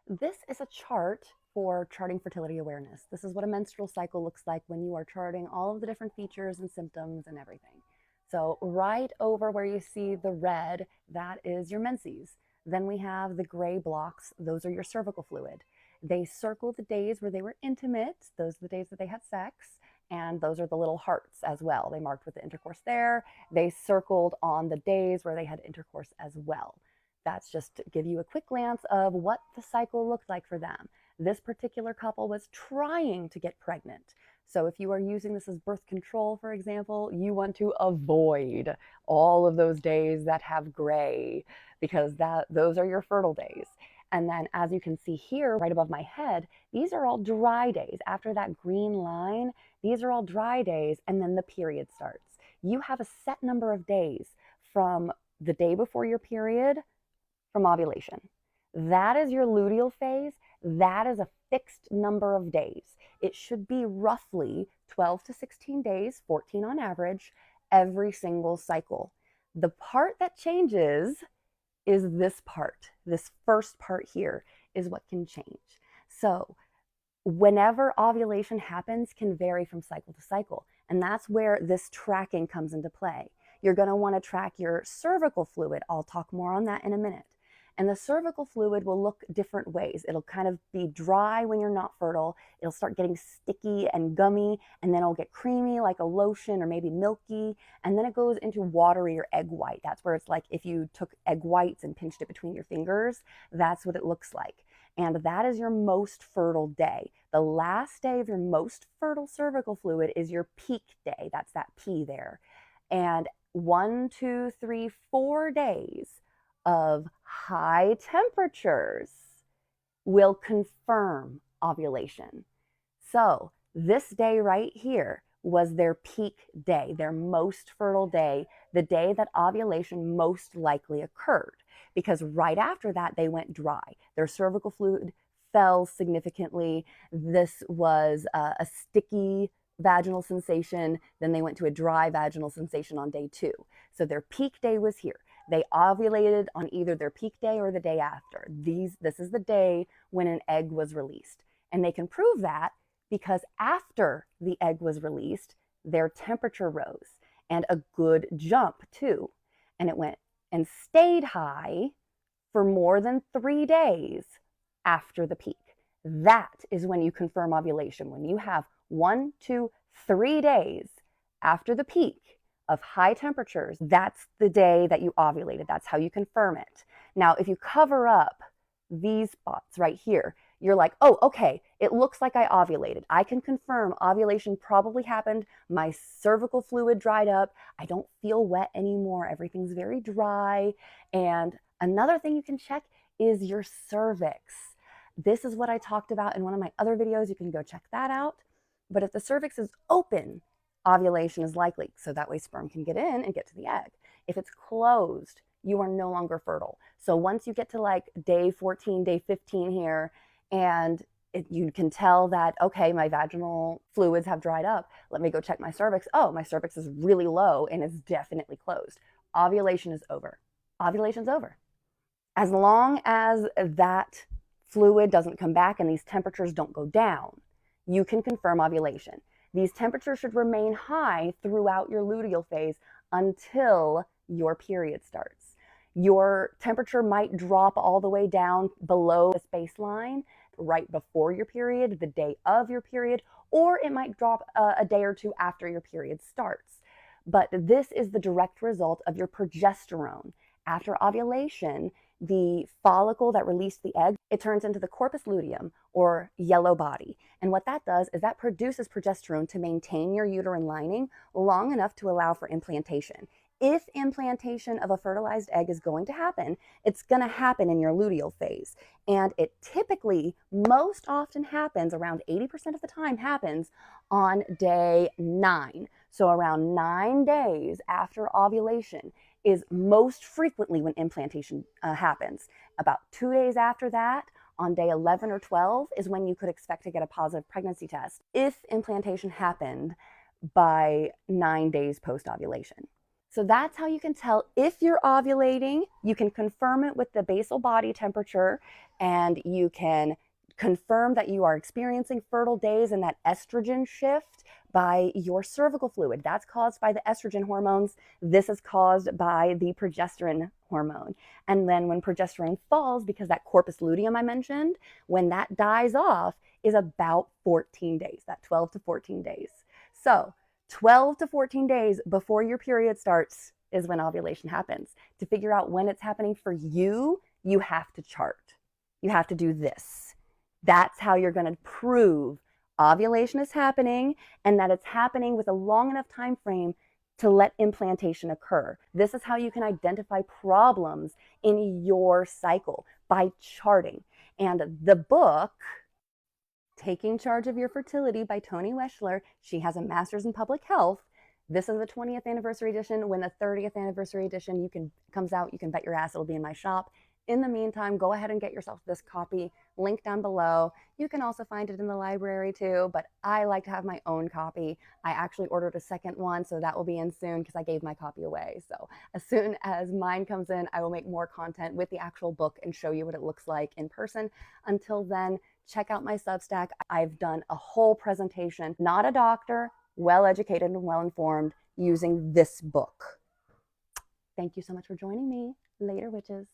This is a chart for charting fertility awareness. This is what a menstrual cycle looks like when you are charting all of the different features and symptoms and everything. So right over where you see the red, that is your menses. Then we have the gray blocks. Those are your cervical fluid. They circle the days where they were intimate. Those are the days that they had sex. And those are the little hearts as well. They marked with the intercourse there. They circled on the days where they had intercourse as well. That's just to give you a quick glance of what the cycle looked like for them. This particular couple was trying to get pregnant. So if you are using this as birth control, for example, you want to avoid all of those days that have gray because those are your fertile days. And then as you can see here, right above my head, these are all dry days. After that green line, these are all dry days, and then the period starts. You have a set number of days from the day before your period from ovulation. That is your luteal phase. That is a fixed number of days. It should be roughly 12 to 16 days, 14 on average, every single cycle. The part that changes is this part. This first part here is what can change. So whenever ovulation happens can vary from cycle to cycle. And that's where this tracking comes into play. You're going to want to track your cervical fluid. I'll talk more on that in a minute. And the cervical fluid will look different ways. It'll kind of be dry when you're not fertile. It'll start getting sticky and gummy, and then it'll get creamy like a lotion or maybe milky. And then it goes into watery or egg white. That's where it's like if you took egg whites and pinched it between your fingers, that's what it looks like. And that is your most fertile day. The last day of your most fertile cervical fluid is your peak day. That's that P there. And 1, 2, 3, 4 days of high temperatures will confirm ovulation. So this day right here was their peak day, their most fertile day, the day that ovulation most likely occurred, because right after that they went dry. Their cervical fluid fell significantly. This was a sticky vaginal sensation. Then they went to a dry vaginal sensation on day 2. So their peak day was here. They ovulated on either their peak day or the day after. This is the day when an egg was released. And they can prove that because after the egg was released, their temperature rose, and a good jump too. And it went and stayed high for more than 3 days after the peak. That is when you confirm ovulation. When you have 1, 2, 3 days after the peak of high temperatures, that's the day that you ovulated. That's how you confirm it. Now, if you cover up these spots right here, you're like, oh, okay, it looks like I ovulated. I can confirm ovulation probably happened. My cervical fluid dried up. I don't feel wet anymore. Everything's very dry. And another thing you can check is your cervix. This is what I talked about in one of my other videos. You can go check that out. But if the cervix is open, ovulation is likely. So that way sperm can get in and get to the egg. If it's closed, you are no longer fertile. So once you get to like day 14, day 15 here, and you can tell that, okay, my vaginal fluids have dried up. Let me go check my cervix. Oh, my cervix is really low and it's definitely closed. Ovulation is over. Ovulation's over. As long as that fluid doesn't come back and these temperatures don't go down, you can confirm ovulation. These temperatures should remain high throughout your luteal phase until your period starts. Your temperature might drop all the way down below this baseline right before your period, the day of your period, or it might drop a day or two after your period starts. But this is the direct result of your progesterone. After ovulation, the follicle that released the egg, it turns into the corpus luteum, or yellow body. And what that does is that produces progesterone to maintain your uterine lining long enough to allow for implantation. If implantation of a fertilized egg is going to happen, it's going to happen in your luteal phase. And it typically, most often happens, around 80% of the time happens on day 9. So around 9 days after ovulation is most frequently when implantation happens. About 2 days after that, on day 11 or 12, is when you could expect to get a positive pregnancy test if implantation happened by 9 days post-ovulation. So that's how you can tell if you're ovulating. You can confirm it with the basal body temperature, and you can confirm that you are experiencing fertile days and that estrogen shift by your cervical fluid. That's caused by the estrogen hormones. This is caused by the progesterone hormone. And then when progesterone falls, because that corpus luteum I mentioned, when that dies off, is about 14 days, that 12 to 14 days. So 12 to 14 days before your period starts is when ovulation happens. To figure out when it's happening for you, you have to chart. You have to do this. That's how you're going to prove ovulation is happening and that it's happening with a long enough time frame to let implantation occur. This is how you can identify problems in your cycle, by charting. And the book, Taking Charge of Your Fertility by Toni Weschler, she has a master's in public health. This is the 20th anniversary edition. When the 30th anniversary edition comes out, you can bet your ass it'll be in my shop. In the meantime, go ahead and get yourself this copy, link down below. You can also find it in the library too, but I like to have my own copy. I actually ordered a second one, so that will be in soon because I gave my copy away. So as soon as mine comes in, I will make more content with the actual book and show you what it looks like in person. Until then, check out my Substack. I've done a whole presentation, not a doctor, well-educated and well-informed, using this book. Thank you so much for joining me. Later, witches.